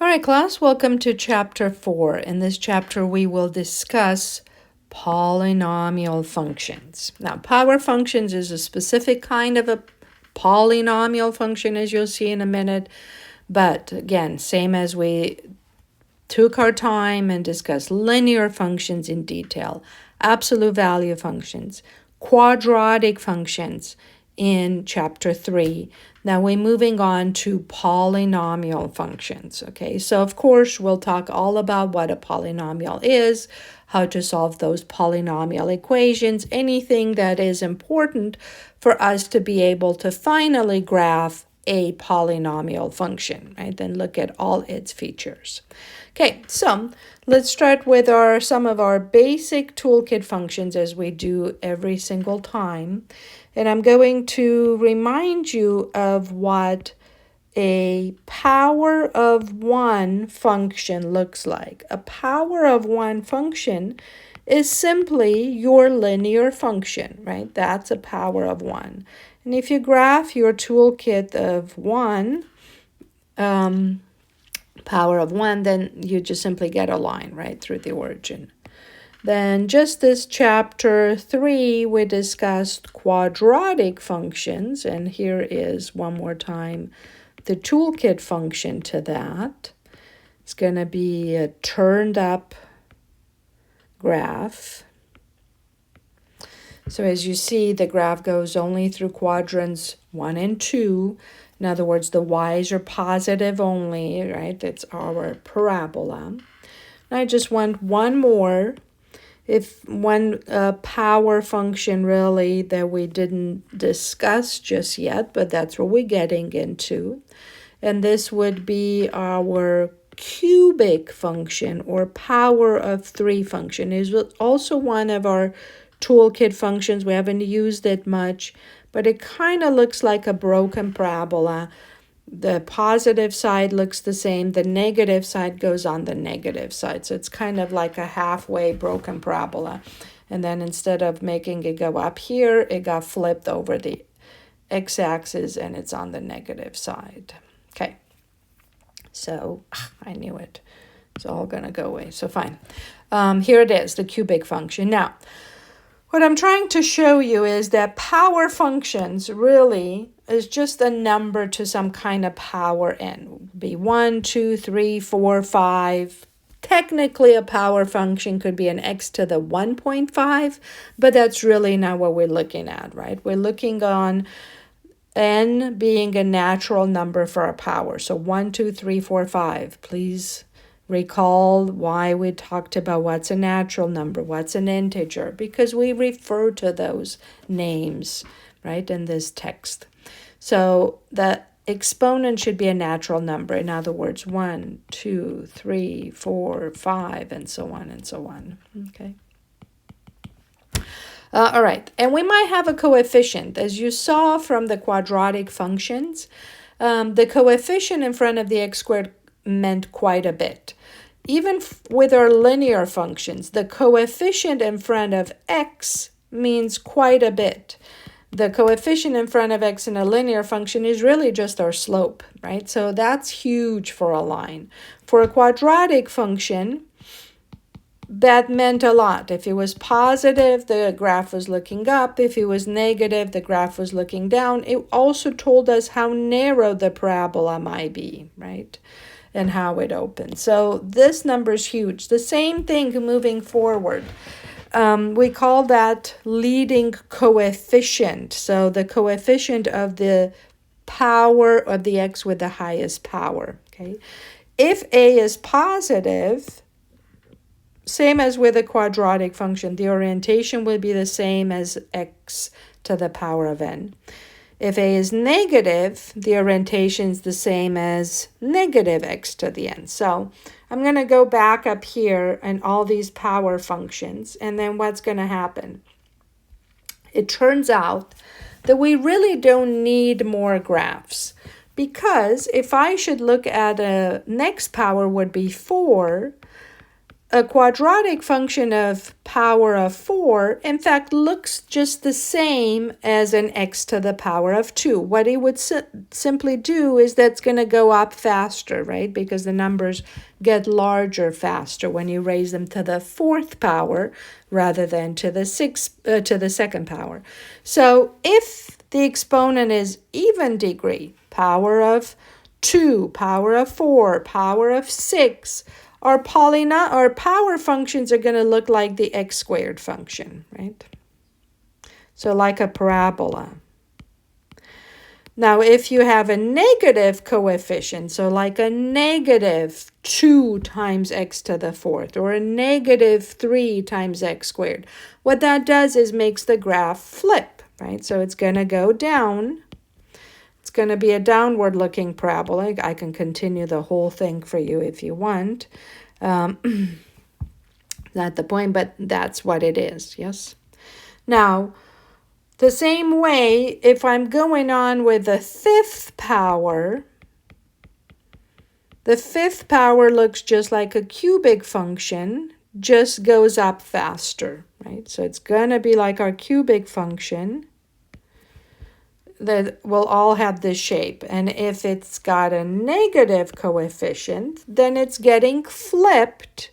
All right, class, welcome to chapter 4. In this chapter, we will discuss polynomial functions. Now, power functions is a specific kind of a polynomial function, as you'll see in a minute. But again, same as we took our time and discussed linear functions in detail, absolute value functions, quadratic functions in chapter 3. Now we're moving on to polynomial functions, okay? So of course, we'll talk all about what a polynomial is, how to solve those polynomial equations, anything that is important for us to be able to finally graph a polynomial function, right? Then look at all its features. Okay, so let's start with some of our basic toolkit functions as we do every single time. And I'm going to remind you of what a power of 1 function looks like. A power of 1 function is simply your linear function, right? That's a power of 1. And if you graph your toolkit of 1, power of 1, then you just simply get a line right through the origin. Then just this chapter 3, we discussed quadratic functions, and here is one more time the toolkit function to that. It's going to be a turned up graph. So as you see, the graph goes only through quadrants 1 and 2. In other words, the y's are positive only, right? That's our parabola. And I just want one more. If one power function really that we didn't discuss just yet, but that's what we're getting into. And this would be our cubic function or power of 3 function. It is also one of our toolkit functions. We haven't used it much, but it kind of looks like a broken parabola. The positive side looks the same. The negative side goes on the negative side. So it's kind of like a halfway broken parabola. And then instead of making it go up here, it got flipped over the x-axis and it's on the negative side. Okay. So I knew it. It's all going to go away. So fine. Here it is, the cubic function. Now, what I'm trying to show you is that power functions really is just a number to some kind of power n. Be 1, 2, 3, 4, 5. Technically, a power function could be an x to the 1.5, but that's really not what we're looking at, right? We're looking on n being a natural number for a power. So 1, 2, 3, 4, 5. Please recall why we talked about what's a natural number, what's an integer, because we refer to those names, right, in this text. So the exponent should be a natural number. In other words, 1, 2, 3, 4, 5, and so on and so on. Okay. All right, and we might have a coefficient. As you saw from the quadratic functions, the coefficient in front of the x squared meant quite a bit. Even with our linear functions, the coefficient in front of x means quite a bit. The coefficient in front of x in a linear function is really just our slope, right? So that's huge for a line. For a quadratic function, that meant a lot. If it was positive, the graph was looking up. If it was negative, the graph was looking down. It also told us how narrow the parabola might be, right? And how it opens. So this number is huge. The same thing moving forward. We call that leading coefficient. So the coefficient of the power of the x with the highest power. Okay. If a is positive, same as with a quadratic function, the orientation will be the same as x to the power of n. If a is negative, the orientation is the same as negative x to the n. So I'm going to go back up here and all these power functions, and then what's going to happen? It turns out that we really don't need more graphs, because if I should look at a next power would be 4, a quadratic function of power of 4, in fact, looks just the same as an x to the power of 2. What it would simply do is that's going to go up faster, right? Because the numbers get larger faster when you raise them to the 4th power rather than to the 2nd power. So if the exponent is even degree, power of 2, power of 4, power of 6, our power functions are going to look like the x squared function, right? So like a parabola. Now, if you have a negative coefficient, so like a negative 2 times x to the 4th or a negative 3 times x squared, what that does is makes the graph flip, right? So it's going to go down. It's going to be a downward looking parabola. I can continue the whole thing for you if you want. Not the point, but that's what it is, yes? Now, the same way, if I'm going on with the 5th power, the 5th power looks just like a cubic function, just goes up faster, right? So it's going to be like our cubic function that will all have this shape. And if it's got a negative coefficient, then it's getting flipped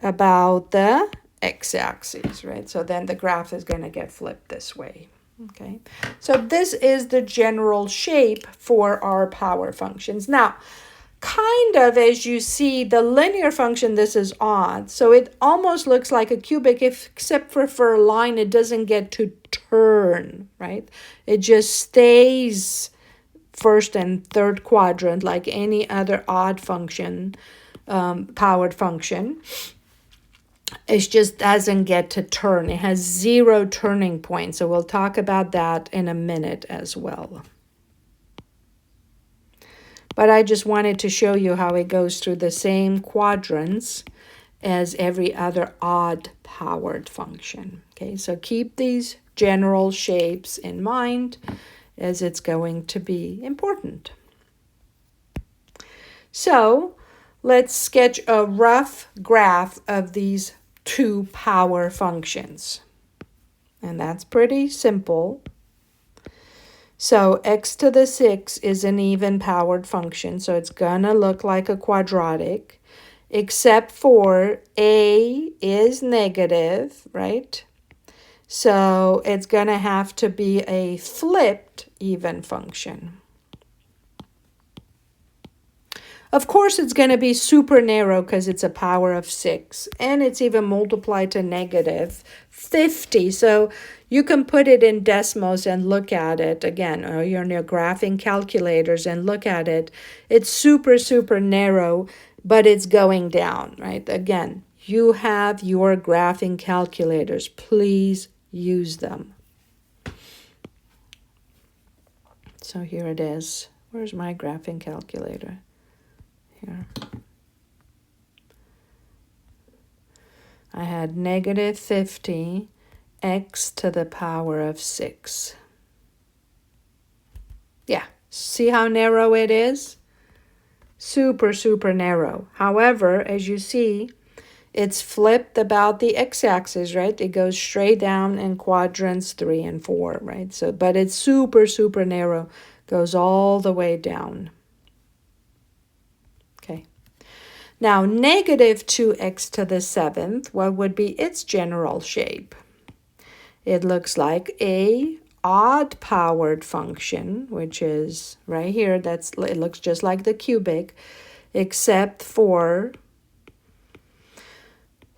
about the x-axis, right? So then the graph is going to get flipped this way, okay? So this is the general shape for our power functions. Now, kind of as you see the linear function, this is odd. So it almost looks like a cubic, except for a line, it doesn't get to turn, right? It just stays first and third quadrant like any other odd function, powered function. It just doesn't get to turn. It has 0 turning points. So we'll talk about that in a minute as well. But I just wanted to show you how it goes through the same quadrants as every other odd powered function. Okay, so keep these general shapes in mind as it's going to be important. So let's sketch a rough graph of these 2 power functions. And that's pretty simple. So x to the 6 is an even powered function, so it's going to look like a quadratic, except for a is negative, right? So it's going to have to be a flipped even function. Of course, it's going to be super narrow because it's a power of 6, and it's even multiplied to negative 50. So you can put it in decimals and look at it again, or you're in your graphing calculators and look at it. It's super, super narrow, but it's going down, right? Again, you have your graphing calculators. Please use them. So here it is. Where's my graphing calculator? Here. I had negative 50 x to the power of 6. Yeah, see how narrow it is? Super, super narrow. However, as you see, it's flipped about the x-axis, right? It goes straight down in quadrants 3 and 4, right? So, but it's super, super narrow. Goes all the way down. Okay. Now, negative 2x to the 7th, what would be its general shape? It looks like a odd powered function, which is right here. It looks just like the cubic, except for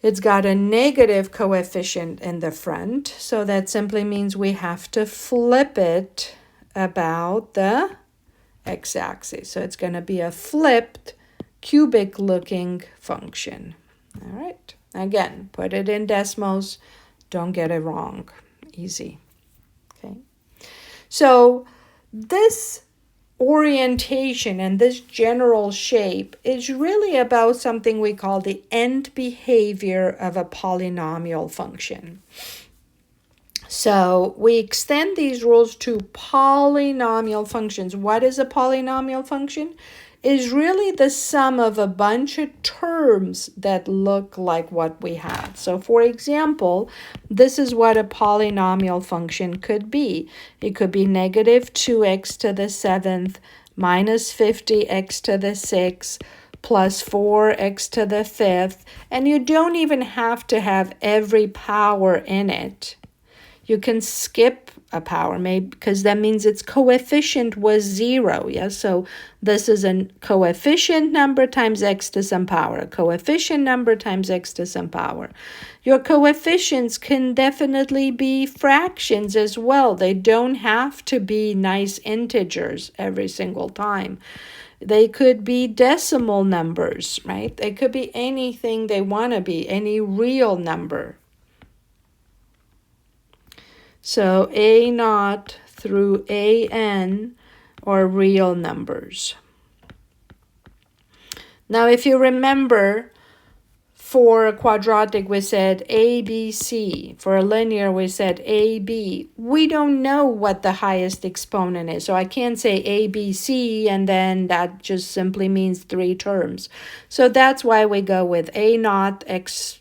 it's got a negative coefficient in the front. So that simply means we have to flip it about the x-axis. So it's going to be a flipped cubic looking function. All right. Again, put it in decimals. Don't get it wrong. Easy. Okay. So this orientation and this general shape is really about something we call the end behavior of a polynomial function. So we extend these rules to polynomial functions. What is a polynomial function? is really the sum of a bunch of terms that look like what we had. So for example, this is what a polynomial function could be. It could be negative 2x to the 7th minus 50x to the 6th plus 4x to the 5th. And you don't even have to have every power in it. You can skip a power, maybe, because that means its coefficient was 0. Yes, so this is a coefficient number times x to some power, a coefficient number times x to some power. Your coefficients can definitely be fractions as well. They don't have to be nice integers every single time. They could be decimal numbers, right? They could be anything they want to be, any real number. So a naught through an are real numbers. Now, if you remember, for a quadratic, we said ABC. For a linear, we said AB. We don't know what the highest exponent is. So I can't say ABC, and then that just simply means 3 terms. So that's why we go with a naught x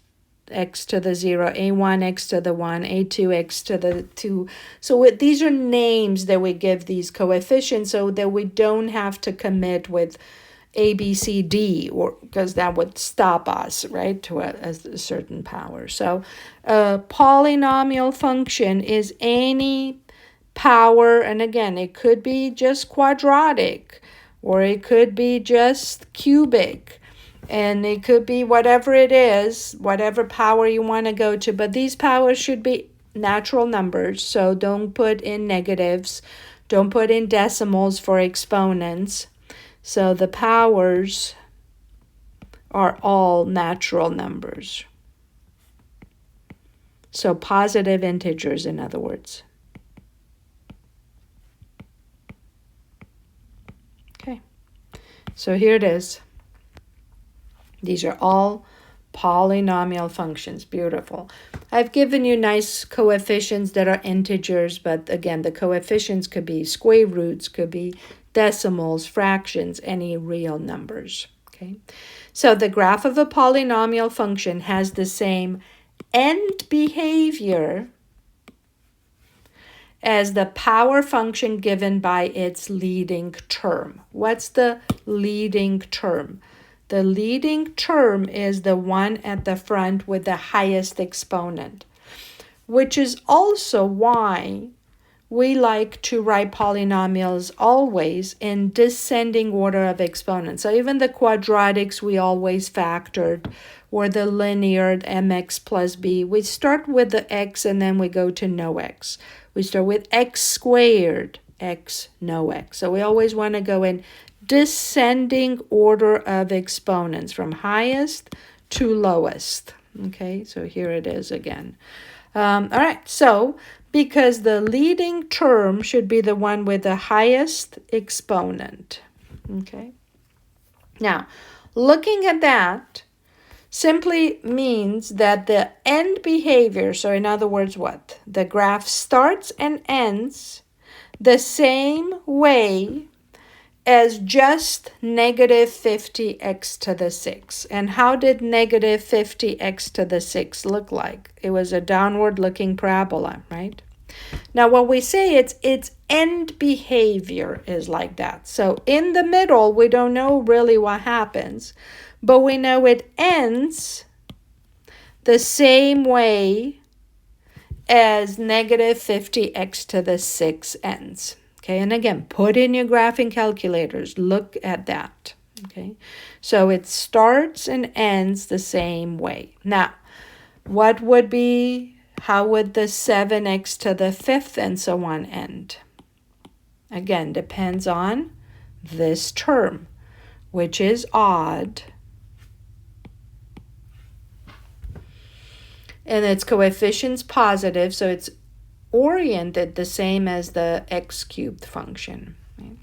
to the 0, a1 x to the 1, a2 x to the 2. So these are names that we give these coefficients so that we don't have to commit with a, b, c, d, or because that would stop us, right, to a certain power. So a polynomial function is any power, and again, it could be just quadratic, or it could be just cubic. And it could be whatever it is, whatever power you want to go to. But these powers should be natural numbers. So don't put in negatives. Don't put in decimals for exponents. So the powers are all natural numbers. So positive integers, in other words. Okay. So here it is. These are all polynomial functions. Beautiful. I've given you nice coefficients that are integers, but again, the coefficients could be square roots, could be decimals, fractions, any real numbers. Okay. So the graph of a polynomial function has the same end behavior as the power function given by its leading term. What's the leading term? The leading term is the one at the front with the highest exponent, which is also why we like to write polynomials always in descending order of exponents. So even the quadratics we always factored, or the linear mx plus b, we start with the x and then we go to no x. We start with x squared, x, no x. So we always want to go in descending order of exponents from highest to lowest. Okay, so here it is again. All right, so because the leading term should be the one with the highest exponent. Okay, now looking at that simply means that the end behavior, so in other words, what? The graph starts and ends the same way as just negative 50x to the 6. And how did negative 50x to the 6 look like? It was a downward looking parabola, right? Now what we say its end behavior is like that. So in the middle, we don't know really what happens, but we know it ends the same way as negative 50x to the 6 ends. Okay, and again, put in your graphing calculators. Look at that. Okay, so it starts and ends the same way. Now, what would be, how would the 7x to the 5th and so on end? Again, depends on this term, which is odd. And its coefficient's positive, so it's oriented the same as the x cubed function. Right?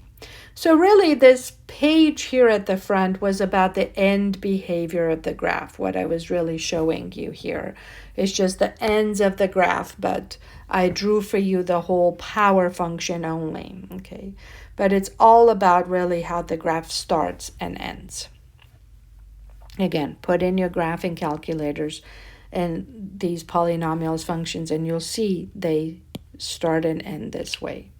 So really this page here at the front was about the end behavior of the graph. What I was really showing you here is just the ends of the graph, but I drew for you the whole power function only. Okay, but it's all about really how the graph starts and ends. Again, put in your graphing calculators and these polynomials functions, and you'll see they start and end this way.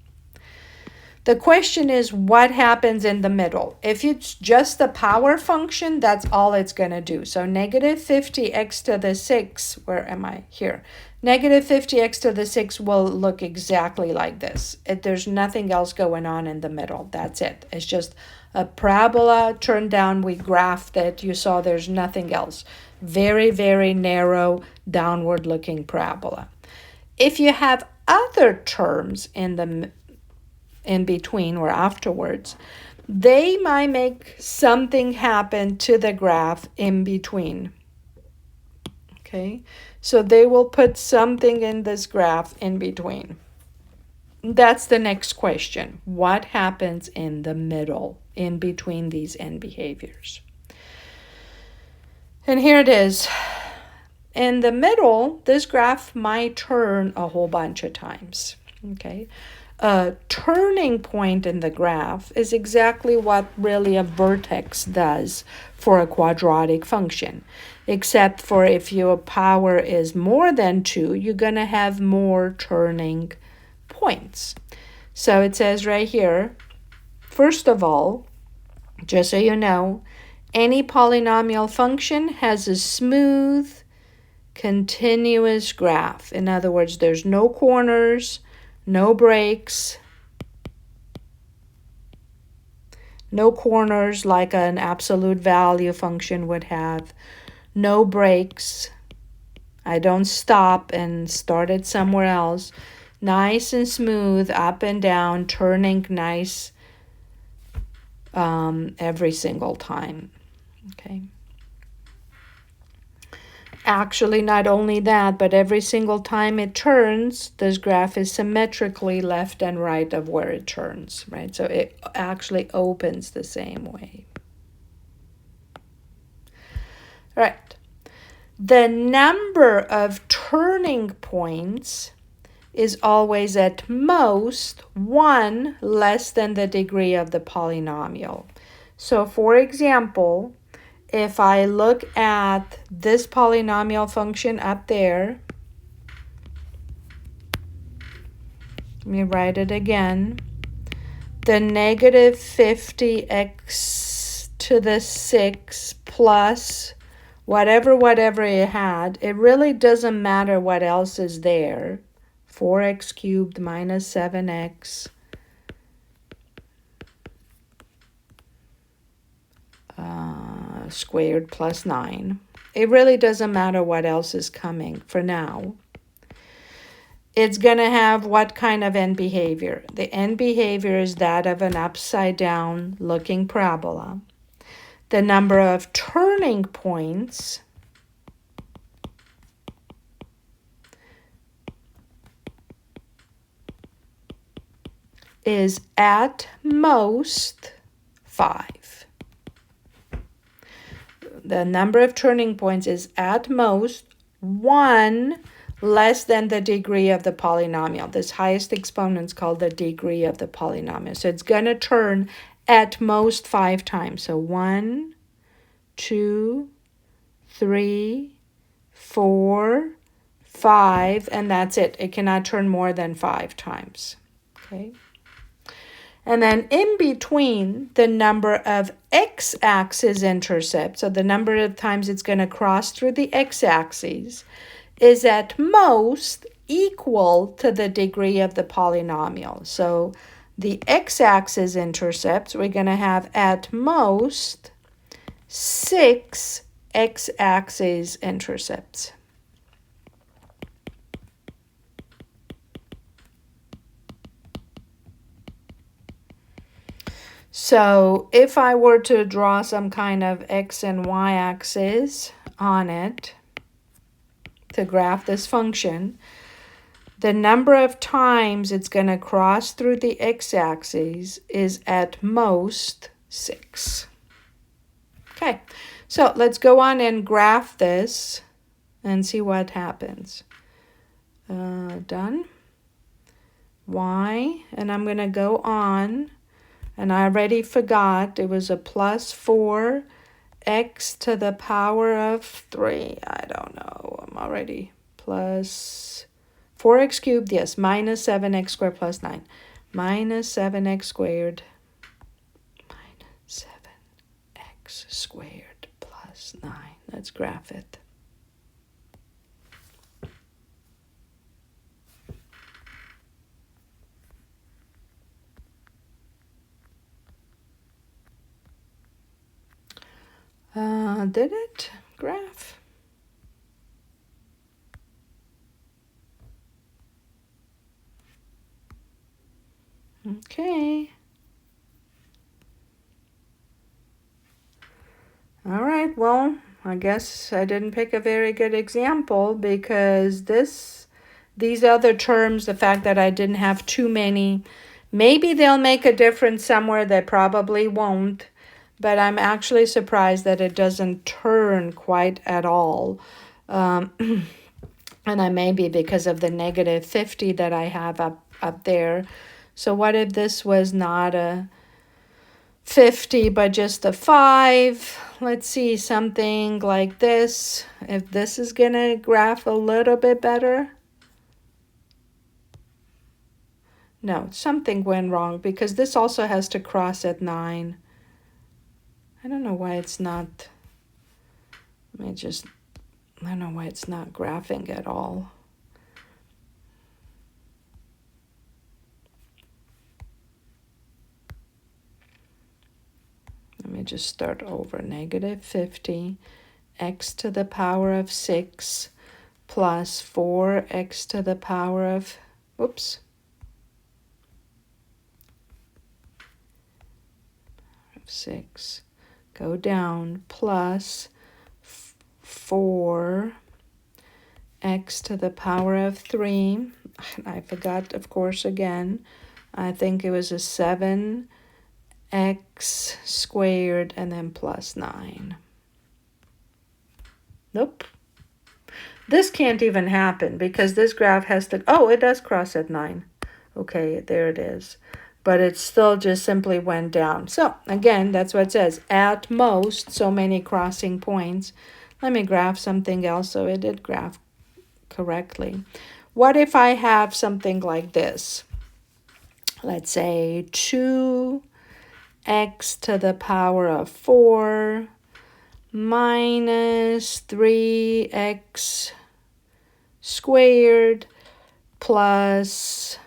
The question is, what happens in the middle? If it's just the power function, that's all it's going to do. So negative 50x to the 6, where am I? Here. Negative 50x to the 6 will look exactly like this. There's nothing else going on in the middle. That's it. It's just a parabola turned down. We graphed it. You saw there's nothing else. Very, very narrow, downward-looking parabola. If you have other terms in between or afterwards, they might make something happen to the graph in between. Okay, so they will put something in this graph in between. That's the next question. What happens in the middle, in between these end behaviors? And here it is. In the middle, this graph might turn a whole bunch of times. Okay. A turning point in the graph is exactly what really a vertex does for a quadratic function, except for if your power is more than 2, you're going to have more turning points. So it says right here, first of all, just so you know, any polynomial function has a smooth, continuous graph. In other words, there's no corners, no breaks, no corners like an absolute value function would have, no breaks. I don't stop and start it somewhere else. Nice and smooth, up and down, turning nice every single time. Okay. Actually, not only that, but every single time it turns, this graph is symmetrically left and right of where it turns, right? So it actually opens the same way. All right. The number of turning points is always at most 1 less than the degree of the polynomial. So, for example, if I look at this polynomial function up there, let me write it again. The negative 50x to the 6 plus whatever you had, it really doesn't matter what else is there. 4x cubed minus 7x. Squared plus 9. It really doesn't matter what else is coming for now. It's going to have what kind of end behavior? The end behavior is that of an upside down looking parabola. The number of turning points is at most 5. The number of turning points is at most 1 less than the degree of the polynomial. This highest exponent is called the degree of the polynomial. So it's going to turn at most 5 times. So 1, 2, 3, 4, 5, and that's it. It cannot turn more than 5 times. Okay. And then in between, the number of x-axis intercepts, so the number of times it's going to cross through the x-axis, is at most equal to the degree of the polynomial. So the x-axis intercepts, we're going to have at most 6 x-axis intercepts. So if I were to draw some kind of x and y axis on it to graph this function, the number of times it's going to cross through the x-axis is at most 6. Okay, so let's go on and graph this and see what happens. Done. Y, and I'm going to go on And I already forgot. It was a plus 4 x to the power of 3. I don't know. I'm already plus 4x cubed. Yes, minus 7x squared plus 9. Minus 7x squared. Minus 7x squared plus 9. Let's graph it. Did it graph? Okay. All right, well, I guess I didn't pick a very good example because these other terms, the fact that I didn't have too many, maybe they'll make a difference somewhere, they probably won't. But I'm actually surprised that it doesn't turn quite at all. And I may be because of the negative 50 that I have up there. So what if this was not a 50 but just a 5? Let's see, something like this. If this is going to graph a little bit better. No, something went wrong because this also has to cross at 9. I don't know why it's not. I don't know why it's not graphing at all. Let me just start over. Negative 50 x to the power of 6 plus 4x to the power of, oops, 6. Go down plus 4x to the power of 3. I forgot, of course, again. I think it was a 7x squared and then plus 9. Nope. This can't even happen because this graph has to, oh, it does cross at 9. Okay, there it is. But it still just simply went down. So, again, that's what it says. At most, so many crossing points. Let me graph something else so it did graph correctly. What if I have something like this? Let's say 2x to the power of 4 minus 3x squared plus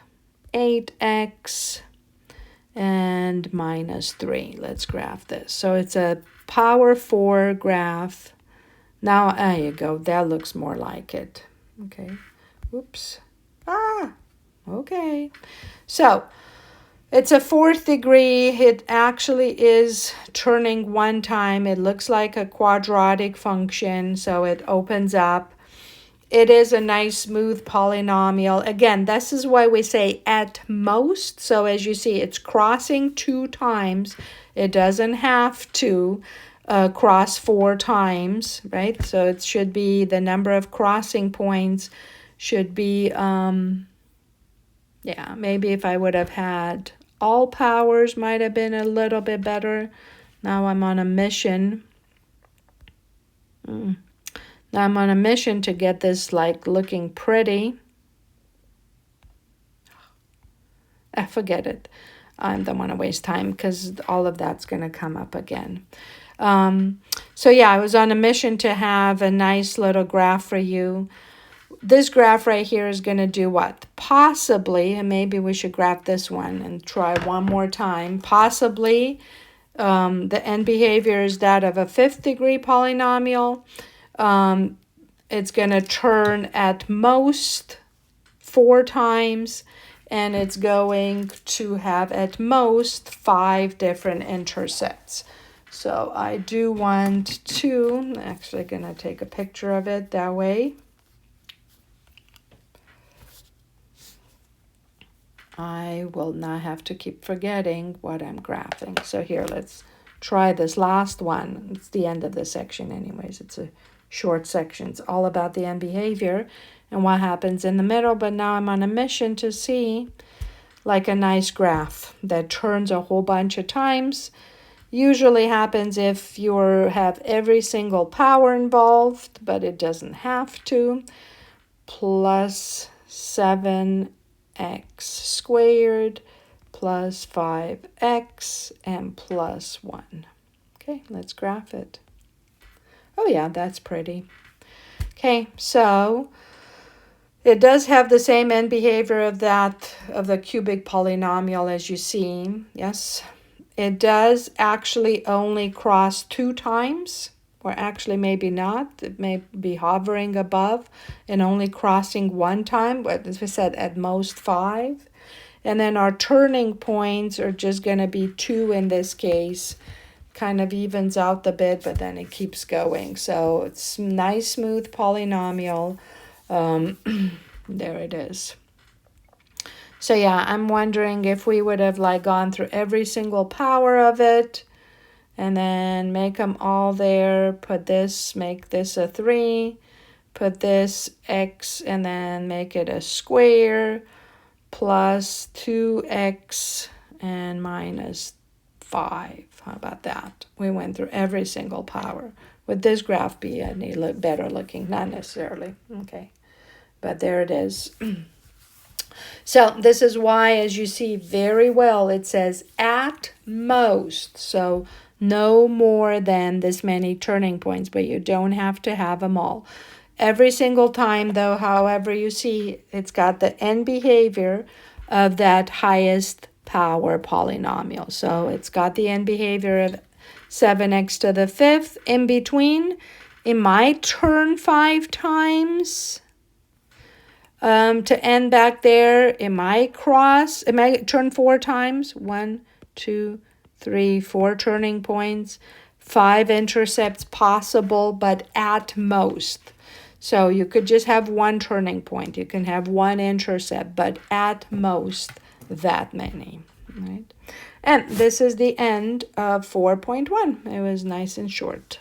8x and minus 3. Let's graph this. So it's a power 4 graph. Now, there you go. That looks more like it. Okay. Oops. Okay. So it's a 4th degree. It actually is turning one time. It looks like a quadratic function, so it opens up. It is a nice smooth polynomial. Again, this is why we say at most. So as you see, it's crossing 2 times. It doesn't have to cross 4 times, right? So it should be the number of crossing points should be, yeah, maybe if I would have had all powers might have been a little bit better. Now I'm on a mission. Now I'm on a mission to get this like looking pretty. Forget it. I don't want to waste time because all of that's going to come up again. So yeah, I was on a mission to have a nice little graph for you. This graph right here is going to do what? Possibly, and maybe we should graph this one and try one more time. Possibly, the end behavior is that of a 5th degree polynomial. It's going to turn at most 4 times, and it's going to have at most 5 different intersects. So I do want to, I'm actually going to take a picture of it that way. I will not have to keep forgetting what I'm graphing. So here, let's try this last one. It's the end of the section anyways. It's a short section. It's all about the end behavior and what happens in the middle. But now I'm on a mission to see like a nice graph that turns a whole bunch of times. Usually happens if you have every single power involved, but it doesn't have to. Plus 7x squared plus 5x and plus 1. Okay, let's graph it. Oh yeah, that's pretty. Okay, so it does have the same end behavior of the cubic polynomial as you see. Yes, it does actually only cross 2 times, or actually maybe not. It may be hovering above and only crossing 1 time, but as we said, at most 5. And then our turning points are just going to be 2 in this case. Kind of evens out the bit, but then it keeps going. So it's nice, smooth polynomial. There it is. So yeah, I'm wondering if we would have like gone through every single power of it and then make them all there, put this, make this a 3, put this x and then make it a square plus 2x and minus 5. How about that? We went through every single power. Would this graph be any better looking? Not necessarily. Okay. But there it is. So this is why, as you see very well, it says at most. So no more than this many turning points, but you don't have to have them all. Every single time, though, however you see, it's got the end behavior of that highest power polynomial. So it's got the end behavior of 7x to the 5th. In between, it might turn 5 times. To end back there, it might turn 4 times. 1, 2, 3, 4 turning points. 5 intercepts possible, but at most. So you could just have 1 turning point. You can have 1 intercept, but at most that many. Right? And this is the end of 4.1. It was nice and short.